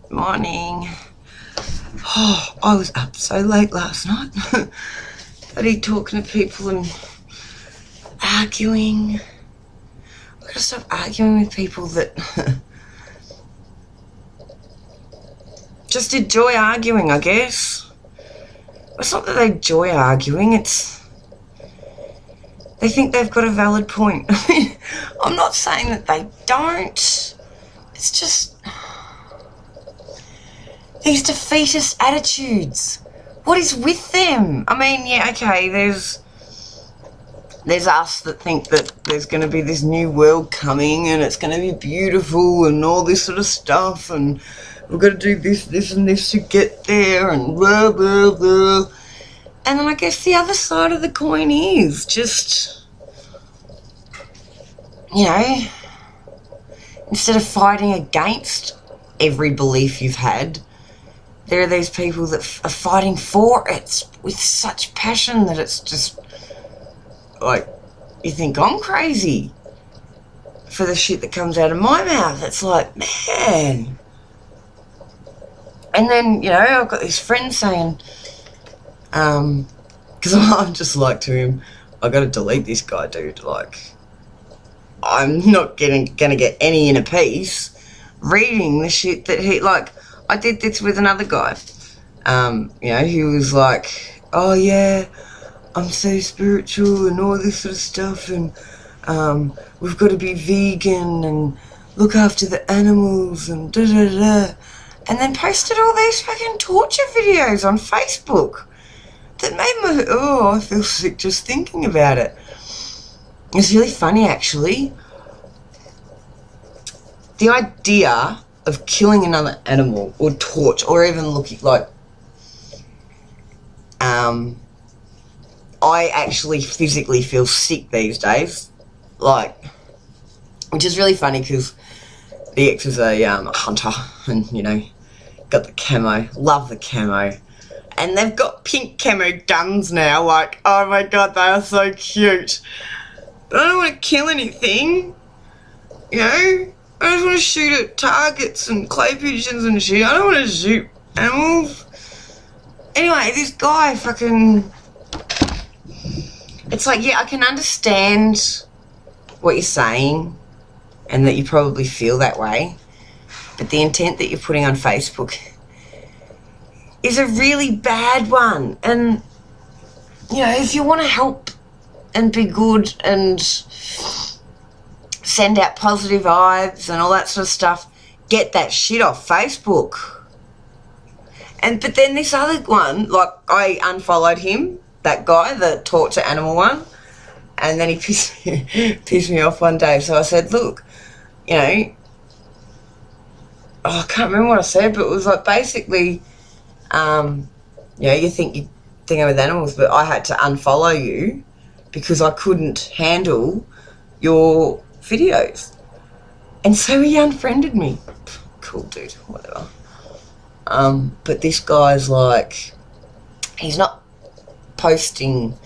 Morning. Oh, I was up so late last night. Bloody talking to people and arguing. I've got to stop arguing with people that just enjoy arguing, I guess. It's not that they enjoy arguing, it's they think they've got a valid point. I'm not saying that they don't. It's just these defeatist attitudes. What is with them? I mean, yeah, okay, there's us that think that there's going to be this new world coming and it's going to be beautiful and all this sort of stuff and we've got to do this and this to get there and blah, blah, blah. And then I guess the other side of the coin is just, you know, instead of fighting against every belief you've had, there are these people that are fighting for it with such passion that it's just, like, you think I'm crazy for the shit that comes out of my mouth. It's like, man. And then, you know, I've got this friend saying, because I'm just like to him, I got to delete this guy, dude. Like, I'm not gonna get any inner peace reading the shit that he, like, I did this with another guy. You know, he was like, oh yeah, I'm so spiritual and all this sort of stuff and we've got to be vegan and look after the animals and da-da-da. And then posted all these fucking torture videos on Facebook that made me, I feel sick just thinking about it. It's really funny, actually. The idea of killing another animal or torture or even looking like, I actually physically feel sick these days, like, which is really funny because the ex is a hunter and, you know, got the camo, love the camo, and they've got pink camo guns now, like, oh my god, they are so cute. But I don't want to kill anything, you know, I just want to shoot at targets and clay pigeons and shit. I don't want to shoot animals. Anyway, this guy fucking, it's like, yeah, I can understand what you're saying and that you probably feel that way, but the intent that you're putting on Facebook is a really bad one. And, you know, if you want to help and be good and send out positive vibes and all that sort of stuff, get that shit off Facebook. But then this other one, like, I unfollowed him, that guy, the torture animal one, and then he pissed me off one day. So I said, look, you know, I can't remember what I said, but it was like basically, you know, you think you're thinking with animals, but I had to unfollow you because I couldn't handle your videos. And so he unfriended me. Cool, dude, whatever. But this guy's like, he's not posting,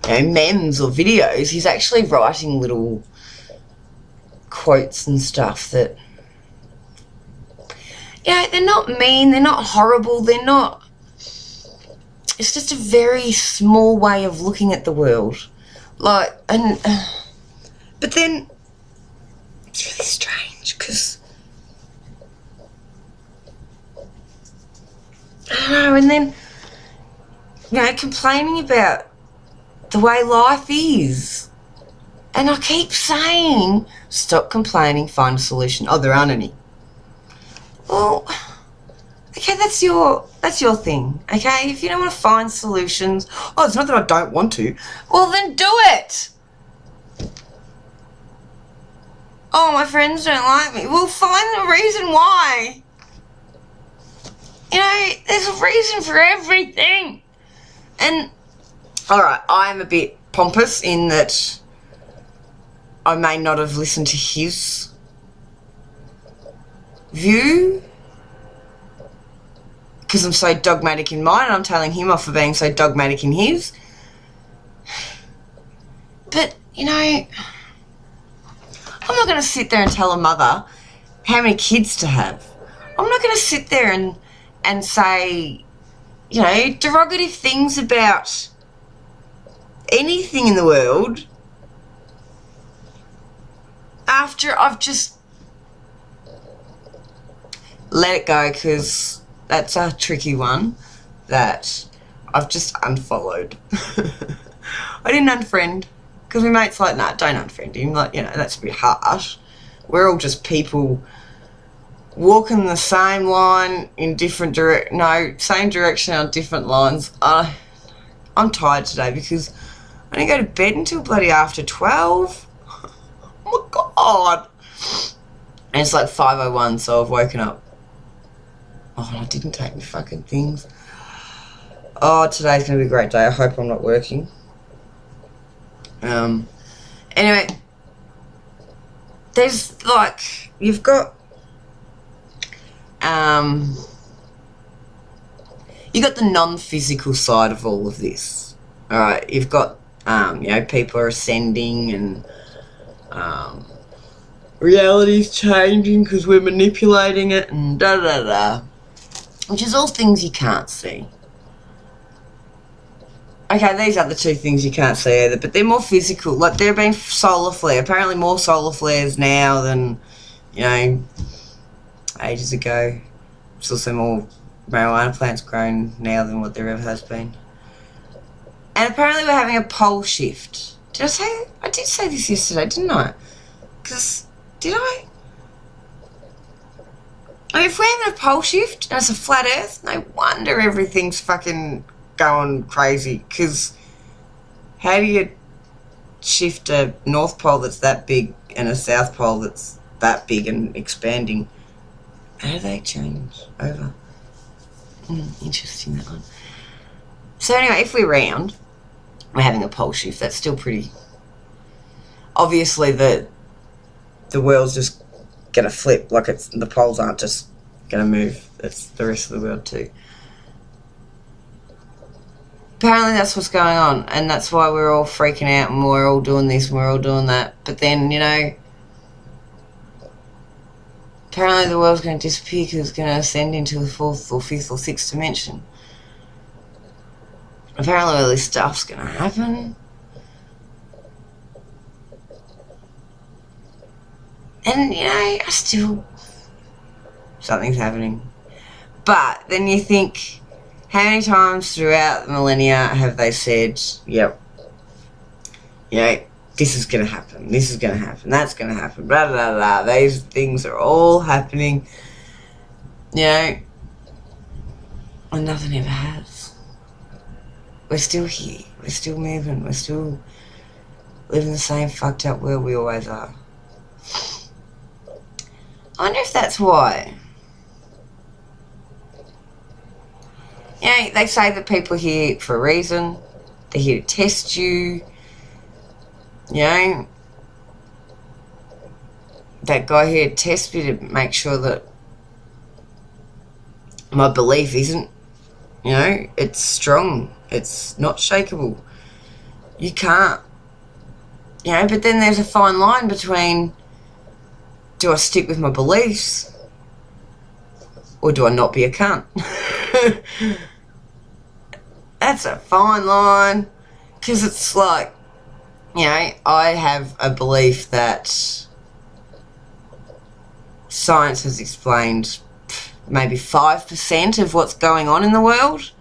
you know, memes or videos. He's actually writing little quotes and stuff that, you know, they're not mean, they're not horrible, they're not, it's just a very small way of looking at the world. Like, and, but then, it's really strange, because, I don't know, and then, you know, complaining about the way life is. And I keep saying, stop complaining, find a solution. Oh, there aren't any. Well, okay, that's your thing, okay? If you don't want to find solutions, oh, it's not that I don't want to. Well, then do it. Oh, my friends don't like me. Well, find the reason why. You know, there's a reason for everything. And, alright, I'm a bit pompous in that I may not have listened to his view because I'm so dogmatic in mine and I'm telling him off for being so dogmatic in his. But, you know, I'm not going to sit there and tell a mother how many kids to have. I'm not going to sit there and say, you know, derogative things about anything in the world after I've just let it go, because that's a tricky one that I've just unfollowed. I didn't unfriend, because my mate's like, nah, don't unfriend him. Like, you know, that's a bit harsh. We're all just people walking the same line in different same direction on different lines. I'm tired today because I didn't go to bed until bloody after 12. Oh my God. And it's like 5:01, so I've woken up. Oh, and I didn't take my fucking things. Oh, today's going to be a great day. I hope I'm not working. Anyway, there's like, you've got, you got the non-physical side of all of this. All right, you've got, you know, people are ascending and reality's changing because we're manipulating it and da-da-da, which is all things you can't see. Okay, these are the two things you can't see either, but they're more physical. Like, there have been solar flares, apparently more solar flares now than, you know, ages ago. There's also more marijuana plants grown now than what there ever has been. And apparently we're having a pole shift. Did I say that? I did say this yesterday, didn't I? Because, did I? I mean, if we're having a pole shift and it's a flat earth, no wonder everything's fucking going crazy. Because how do you shift a north pole that's that big and a south pole that's that big and expanding? How do they change over? Interesting, that one. So anyway, if we're round, we're having a pole shift. That's still pretty. Obviously, the world's just gonna flip. Like, it's, the poles aren't just gonna move. That's the rest of the world too. Apparently that's what's going on, and that's why we're all freaking out and we're all doing this and we're all doing that. But then, you know, apparently the world's going to disappear because it's going to ascend into the 4th or 5th or 6th dimension. Apparently all this stuff's going to happen. And, you know, something's happening. But then you think, how many times throughout the millennia have they said, yep, you know, this is going to happen, this is going to happen, that's going to happen, blah, blah, blah. These things are all happening, you know, and nothing ever has. We're still here, we're still moving, we're still living the same fucked up world we always are. I wonder if that's why. You know, they say that people are here for a reason. They're here to test you. You know, that guy here tests me to make sure that my belief isn't, you know, it's strong. It's not shakeable. You can't, you know, but then there's a fine line between, do I stick with my beliefs or do I not be a cunt? That's a fine line, because it's like, you know, I have a belief that science has explained maybe 5% of what's going on in the world.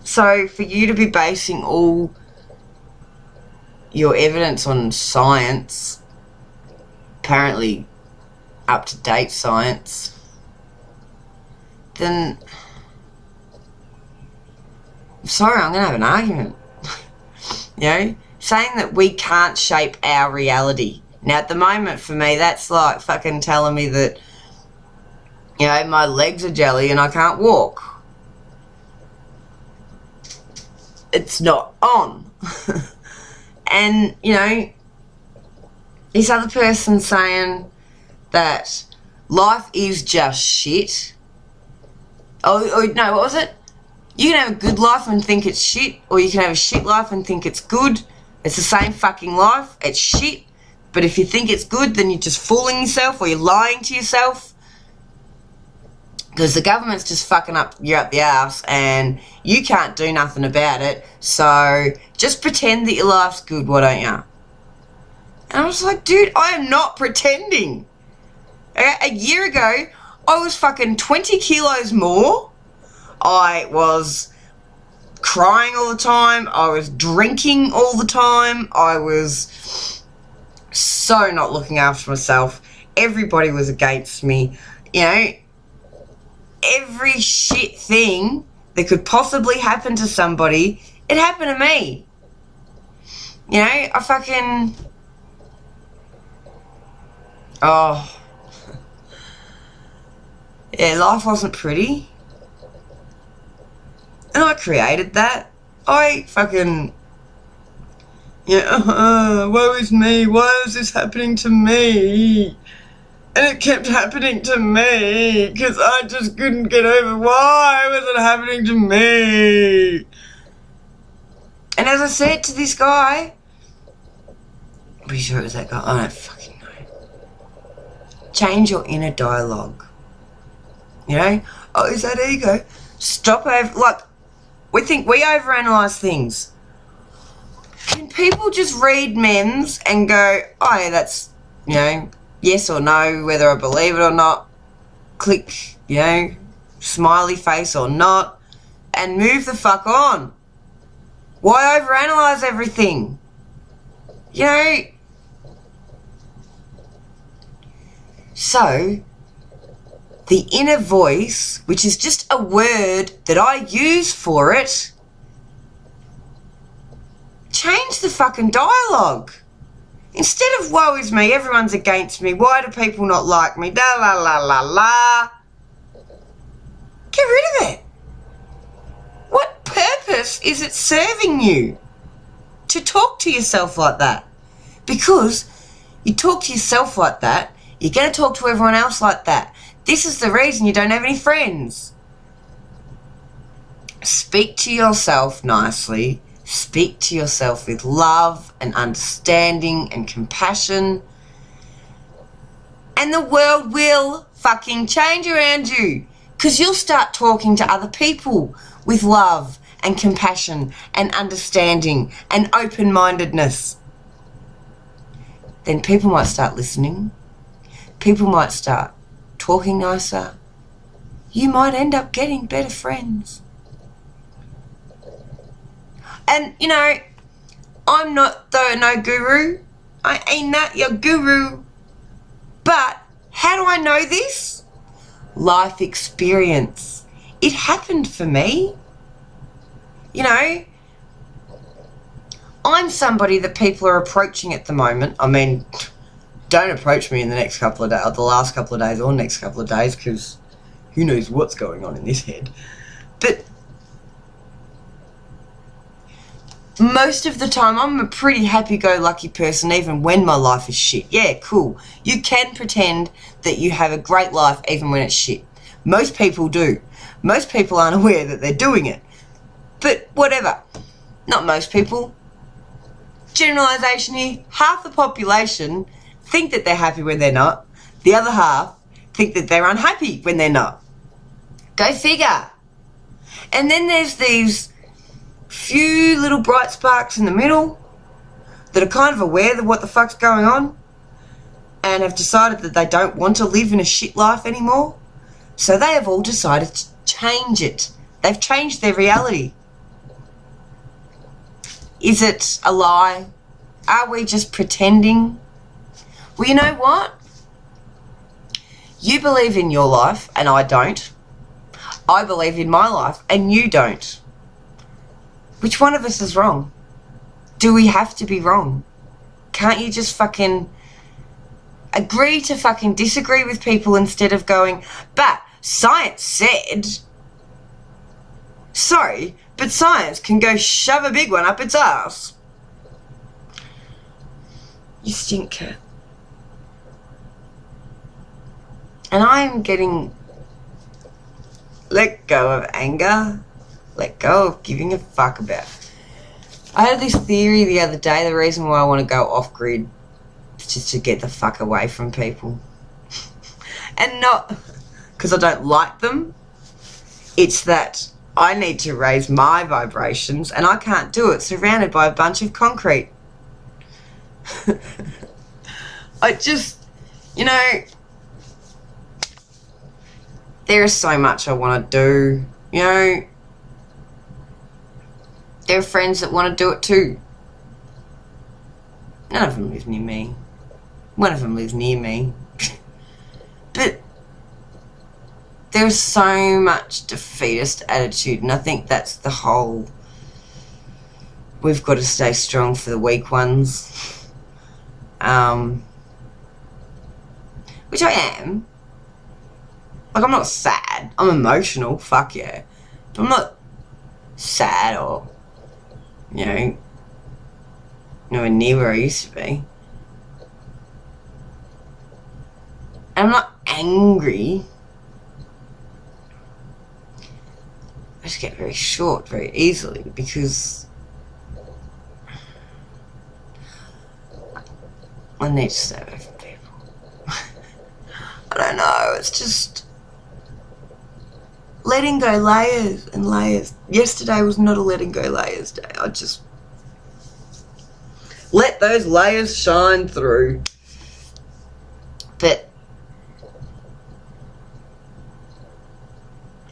So for you to be basing all your evidence on science, apparently up-to-date science, then, I'm sorry, I'm going to have an argument. You know, saying that we can't shape our reality. Now, at the moment, for me, that's like fucking telling me that, you know, my legs are jelly and I can't walk. It's not on. And, you know, this other person saying that life is just shit. Oh, no, what was it? You can have a good life and think it's shit, or you can have a shit life and think it's good. It's the same fucking life. It's shit. But if you think it's good, then you're just fooling yourself or you're lying to yourself. Because the government's just fucking you up the ass and you can't do nothing about it. So just pretend that your life's good, why don't you? And I was like, dude, I am not pretending. A year ago, I was fucking 20 kilos more. I was crying all the time. I was drinking all the time. I was so not looking after myself. Everybody was against me. You know, every shit thing that could possibly happen to somebody, it happened to me. You know, I fucking... Oh. Yeah, life wasn't pretty. And I created that. I fucking... Yeah, woe is me. Why is this happening to me? And it kept happening to me because I just couldn't get over why was it happening to me. And as I said to this guy, I'm pretty sure it was that guy, I don't fucking know. Change your inner dialogue. You know? Oh, is that ego? Stop over, like, we think we overanalyze things. Can people just read memes and go, oh yeah, that's, you know, yes or no, whether I believe it or not, click, you know, smiley face or not, and move the fuck on. Why overanalyze everything? You know? So, the inner voice, which is just a word that I use for it, change the fucking dialogue. Instead of woe is me, everyone's against me, why do people not like me, da la la la la. Get rid of it. What purpose is it serving you to talk to yourself like that? Because you talk to yourself like that, you're going to talk to everyone else like that. This is the reason you don't have any friends. Speak to yourself nicely. Speak to yourself with love and understanding and compassion. And the world will fucking change around you. Because you'll start talking to other people with love and compassion and understanding and open-mindedness. Then people might start listening. People might start talking nicer. You might end up getting better friends. And, you know, I'm not no guru. I ain't not your guru. But how do I know this? Life experience. It happened for me. You know, I'm somebody that people are approaching at the moment. I mean, don't approach me in the next couple of days, or the last couple of days, or next couple of days, because who knows what's going on in this head. But most of the time, I'm a pretty happy-go-lucky person, even when my life is shit. Yeah, cool. You can pretend that you have a great life even when it's shit. Most people do. Most people aren't aware that they're doing it. But whatever. Not most people. Generalisation here. Half the population think that they're happy when they're not. The other half think that they're unhappy when they're not. Go figure. And then there's these few little bright sparks in the middle that are kind of aware of what the fuck's going on and have decided that they don't want to live in a shit life anymore. So they have all decided to change it. They've changed their reality. Is it a lie? Are we just pretending? Well, you know what? You believe in your life and I don't. I believe in my life and you don't. Which one of us is wrong? Do we have to be wrong? Can't you just fucking agree to fucking disagree with people instead of going, but science said... Sorry, but science can go shove a big one up its ass. You stinker. And I'm getting... let go of anger. Let go of giving a fuck about. I had this theory the other day, the reason why I want to go off-grid is just to get the fuck away from people. And not... because I don't like them. It's that I need to raise my vibrations, and I can't do it surrounded by a bunch of concrete. I just, you know, there is so much I want to do, you know. There are friends that want to do it too. None of them live near me. One of them lives near me. But there's so much defeatist attitude, and I think that's the whole, we've got to stay strong for the weak ones. Which I am. Like, I'm not sad. I'm emotional, fuck yeah. But I'm not sad or, you know, nowhere near where I used to be. And I'm not angry. I just get very short very easily because I need to stay away from people. I don't know, it's just letting go layers and layers. Yesterday was not a letting go layers day. I just let those layers shine through. But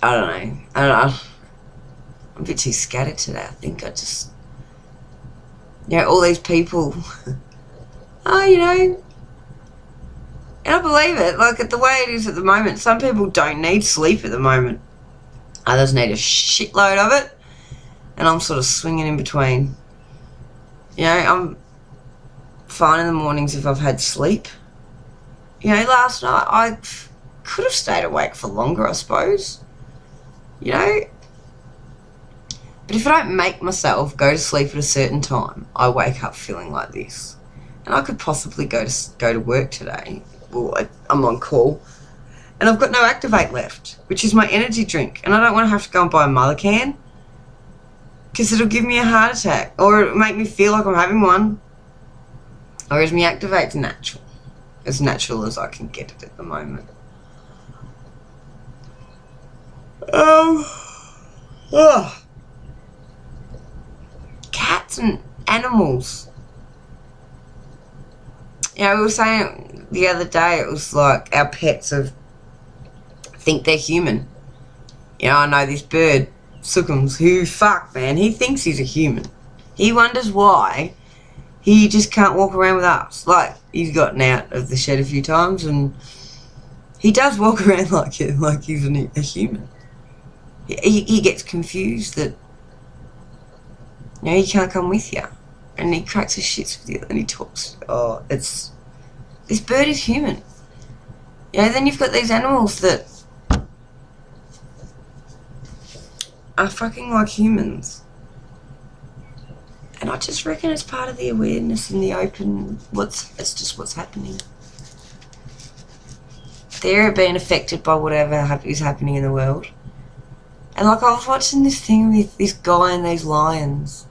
I don't know. I'm a bit too scattered today. I think I just, you know, all these people, oh, you know, and I believe it, like, at the way it is at the moment. Some people don't need sleep at the moment. Others need a shitload of it. And I'm sort of swinging in between. You know, I'm fine in the mornings if I've had sleep. You know, last night I could have stayed awake for longer, I suppose. You know? But if I don't make myself go to sleep at a certain time, I wake up feeling like this. And I could possibly go to work today. Well, I'm on call. And I've got no Activate left, which is my energy drink. And I don't want to have to go and buy a mother can, because it'll give me a heart attack, or it'll make me feel like I'm having one. Whereas my Activate's natural. As natural as I can get it at the moment. Cats and animals. You know, we were saying the other day, it was like our pets think they're human. You know, I know this bird, Sookums, who, fuck, man, he thinks he's a human. He wonders why he just can't walk around with us. Like, he's gotten out of the shed a few times, and he does walk around like he's a human. He gets confused that, you know, he can't come with you. And he cracks his shits with you, and he talks. Oh, this bird is human. You know, then you've got these animals that are fucking like humans. And I just reckon it's part of the awareness and the open, it's just what's happening. They're being affected by whatever is happening in the world. And like, I was watching this thing with this guy and these lions.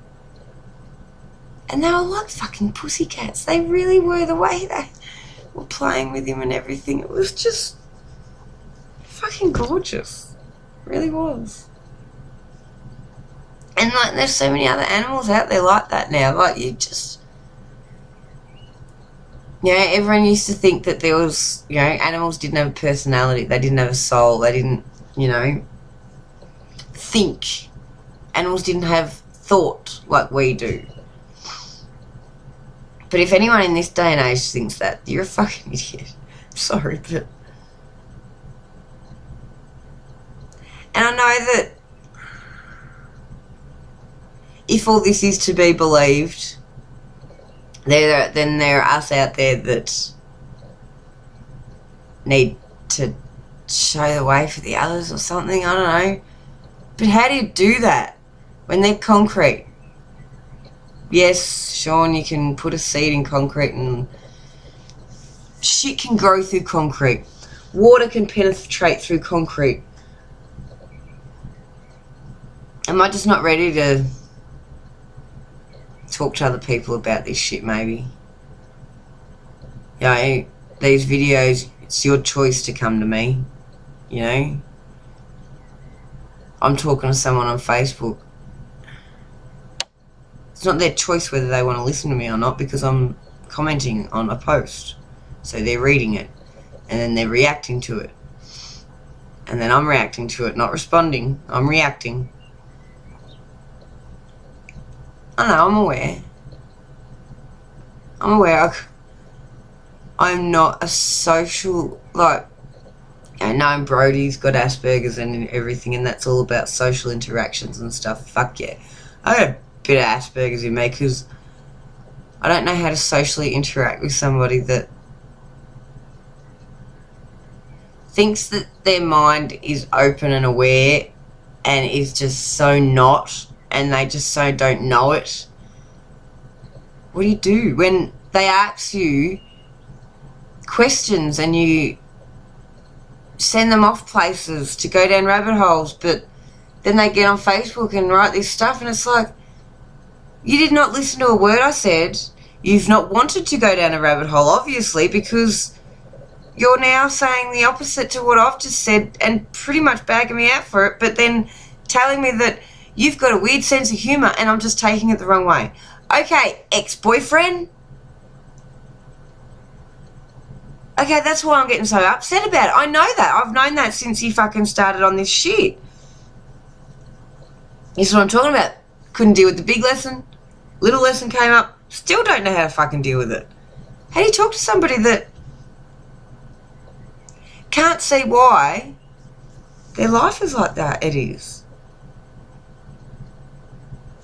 And they were like fucking pussycats. They really were, the way they were playing with him and everything. It was just fucking gorgeous. It really was. And like, there's so many other animals out there like that now. Like, you just, you know, everyone used to think that there was, you know, animals didn't have a personality. They didn't have a soul. They didn't, you know, think. Animals didn't have thought like we do. But if anyone in this day and age thinks that, you're a fucking idiot. Sorry, but... And I know that if all this is to be believed, then there are us out there that need to show the way for the others or something, I don't know. But how do you do that when they're concrete? Yes, Sean, you can put a seed in concrete and shit can grow through concrete. Water can penetrate through concrete. Am I just not ready to talk to other people about this shit, maybe? You know, these videos, it's your choice to come to me. you know. I'm talking to someone on Facebook. It's not their choice whether they want to listen to me or not, because I'm commenting on a post. So they're reading it, and then they're reacting to it. And then I'm reacting to it, not responding. I'm reacting. I know, I'm aware. I'm not a social, like, I know Brody's got Asperger's and everything, and that's all about social interactions and stuff. Fuck yeah. I got a bit of Asperger's in me, because I don't know how to socially interact with somebody that thinks that their mind is open and aware and is just so not, and they just so don't know it. What do you do when they ask you questions and you send them off places to go down rabbit holes, but then they get on Facebook and write this stuff, and it's like, you did not listen to a word I said. You've not wanted to go down a rabbit hole, obviously, because you're now saying the opposite to what I've just said and pretty much bagging me out for it, but then telling me that you've got a weird sense of humour and I'm just taking it the wrong way. Okay, ex-boyfriend? Okay, that's why I'm getting so upset about it. I know that. I've known that since you fucking started on this shit. This is what I'm talking about. Couldn't deal with the big lesson. Little lesson came up. Still don't know how to fucking deal with it. How do you talk to somebody that can't see why their life is like that? It is.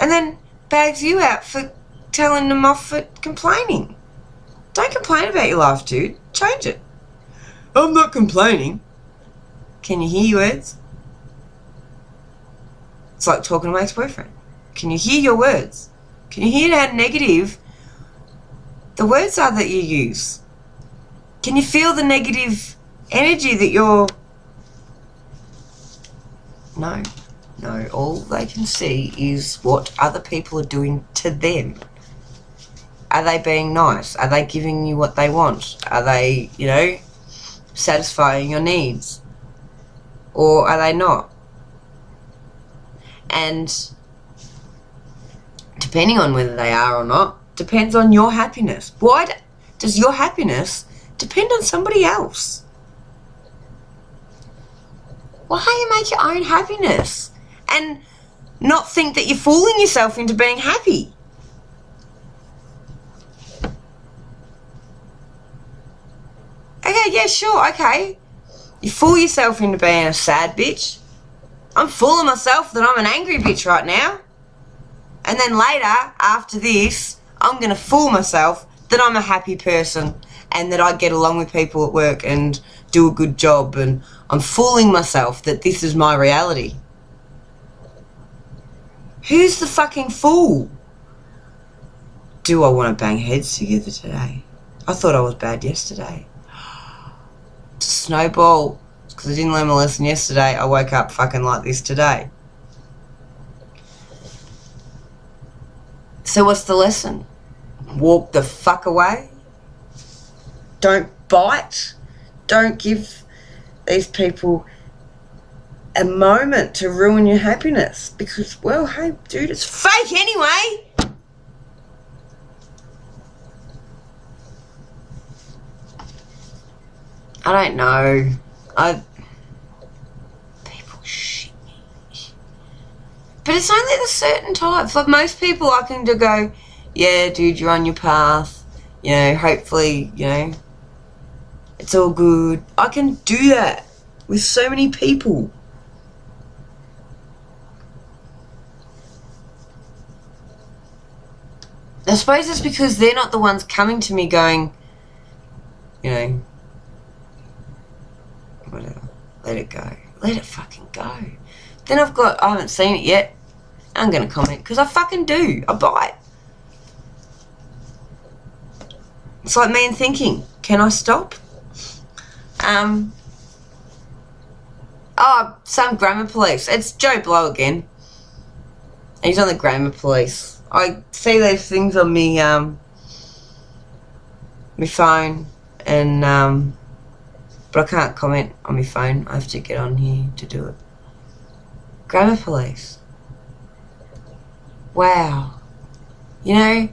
And then bags you out for telling them off for complaining. Don't complain about your life, dude. Change it. I'm not complaining. Can you hear your words? It's like talking to my ex-boyfriend. Can you hear your words? Can you hear how negative the words are that you use? Can you feel the negative energy that you're... No. All they can see is what other people are doing to them. Are they being nice? Are they giving you what they want? Are they, satisfying your needs? Or are they not? And depending on whether they are or not, depends on your happiness. Why does your happiness depend on somebody else? Why don't you make your own happiness and not think that you're fooling yourself into being happy? Okay, yeah, sure, okay. You fool yourself into being a sad bitch. I'm fooling myself that I'm an angry bitch right now. And then later, after this, I'm going to fool myself that I'm a happy person and that I get along with people at work and do a good job, and I'm fooling myself that this is my reality. Who's the fucking fool? Do I want to bang heads together today? I thought I was bad yesterday. Snowball. Because I didn't learn my lesson yesterday, I woke up fucking like this today. So what's the lesson? Walk the fuck away. Don't bite. Don't give these people a moment to ruin your happiness. Because, well, hey, dude, it's fake anyway. I don't know. People shit me. But it's only the certain types. Like most people I can do go, yeah, dude, you're on your path. Hopefully, it's all good. I can do that with so many people. I suppose it's because they're not the ones coming to me going, whatever, let it go. Let it fucking go. Then I haven't seen it yet. I'm going to comment because I fucking do. I bite. It's like me and thinking, can I stop? Some grammar police. It's Joe Blow again. He's on the grammar police. I see those things on me, my phone, and But I can't comment on my phone. I have to get on here to do it. Grammar police. Wow. You know,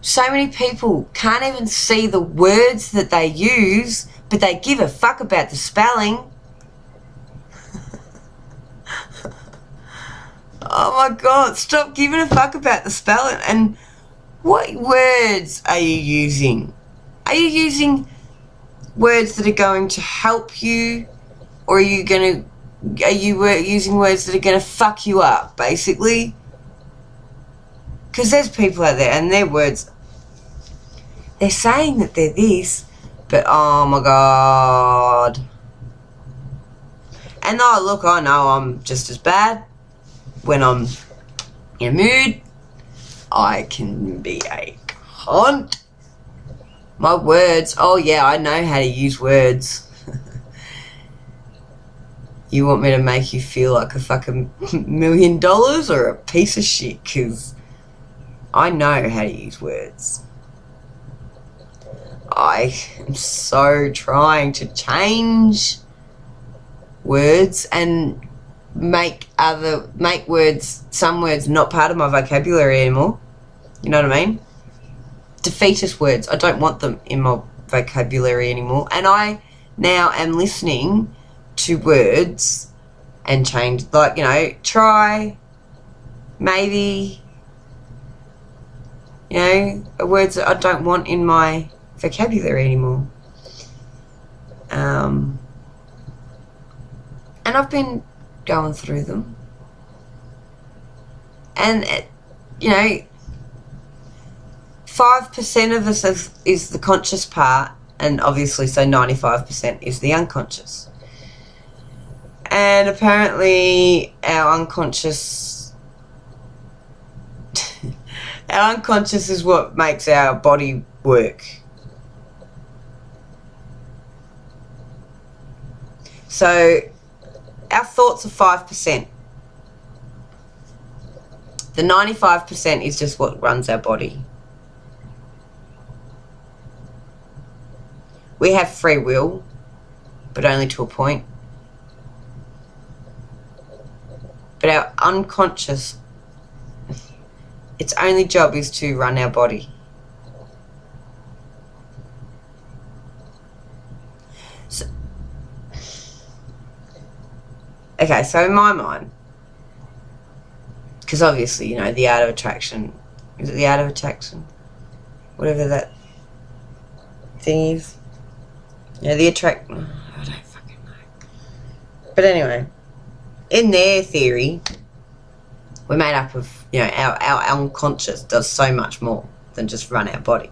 so many people can't even see the words that they use, but they give a fuck about the spelling. Oh my God, stop giving a fuck about the spelling. And what words are you using? Are you using words that are going to help you, or are you using words that are going to fuck you up, basically? Because there's people out there and their words, they're saying that they're this, but oh my God. And oh look, I know I'm just as bad. When I'm in a mood, I can be a cunt. My words, oh yeah, I know how to use words. You want me to make you feel like a fucking $1 million or a piece of shit? Because I know how to use words. I am so trying to change words and make some words not part of my vocabulary anymore. You know what I mean? Defeatist words, I don't want them in my vocabulary anymore. And I now am listening to words and change, like, you know, try, maybe, you know, words that I don't want in my vocabulary anymore. And I've been going through them, and you know, 5% of us is the conscious part, and obviously so 95% is the unconscious. And apparently our unconscious our unconscious is what makes our body work. So our thoughts are 5%. The 95% is just what runs our body. We have free will, but only to a point. But our unconscious, its only job is to run our body. Okay, so in my mind, because obviously, you know, the art of attraction, is it the art of attraction? Whatever that thing is. You know, I don't fucking know. But anyway, in their theory, we're made up of, you know, our unconscious does so much more than just run our body.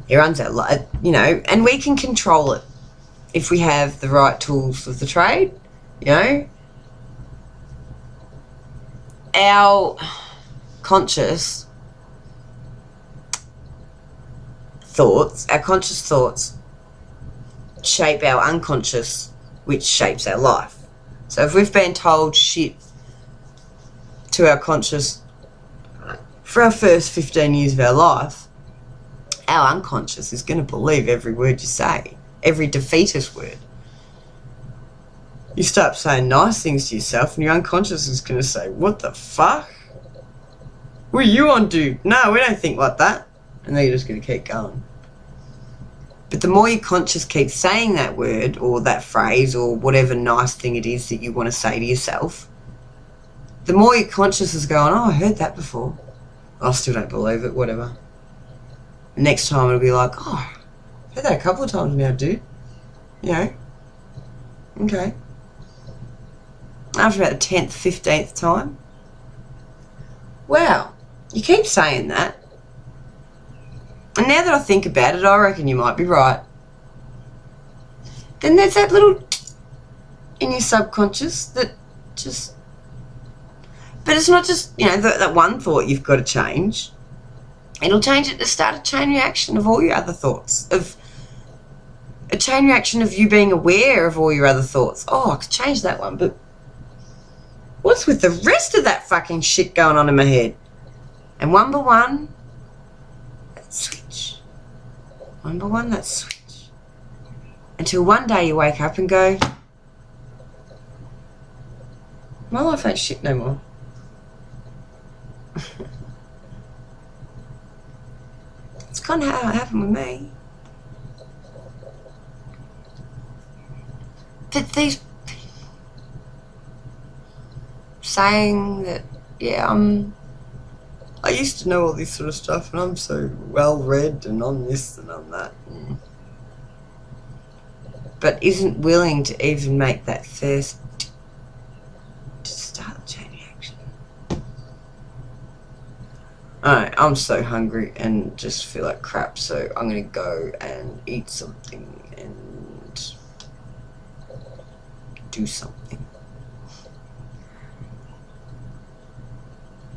It runs our life, you know, and we can control it if we have the right tools of the trade. You know, our conscious thoughts shape our unconscious, which shapes our life. So if we've been told shit to our conscious for our first 15 years of our life, our unconscious is going to believe every word you say, every defeatist word. You start saying nice things to yourself and your unconscious is going to say, what the fuck? What are you on, dude? No, we don't think like that. And then you're just going to keep going. But the more your conscious keeps saying that word or that phrase or whatever nice thing it is that you want to say to yourself, the more your conscious is going, oh, I heard that before. I still don't believe it, whatever. The next time it'll be like, oh, I've heard that a couple of times now, dude. You know? Okay. After about the 10th, 15th time, wow, you keep saying that. And now that I think about it, I reckon you might be right. Then there's that little in your subconscious that just... But it's not just, you know, that one thought you've got to change. It'll change it to start a chain reaction of all your other thoughts, of a chain reaction of you being aware of all your other thoughts. Oh, I could change that one, but what's with the rest of that fucking shit going on in my head? And one by one, that switch. One by one, that switch. Until one day you wake up and go, my life ain't shit no more. It's kind of how it happened with me. But these saying that, yeah, I used to know all this sort of stuff and I'm so well read and I'm this and I'm that. But isn't willing to even make that first to start the chain reaction. Alright, I'm so hungry and just feel like crap, so I'm gonna go and eat something and do something.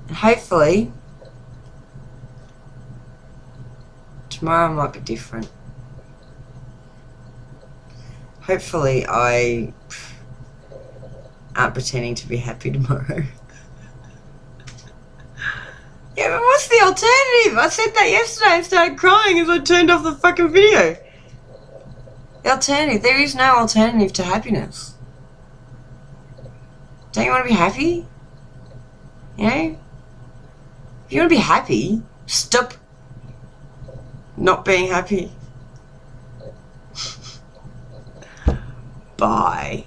And hopefully tomorrow might be different. Hopefully I aren't pretending to be happy tomorrow. Yeah, but what's the alternative? I said that yesterday and started crying as I turned off the fucking video. The alternative, there is no alternative to happiness. Don't you want to be happy? You know? If you want to be happy, stop not being happy. Bye.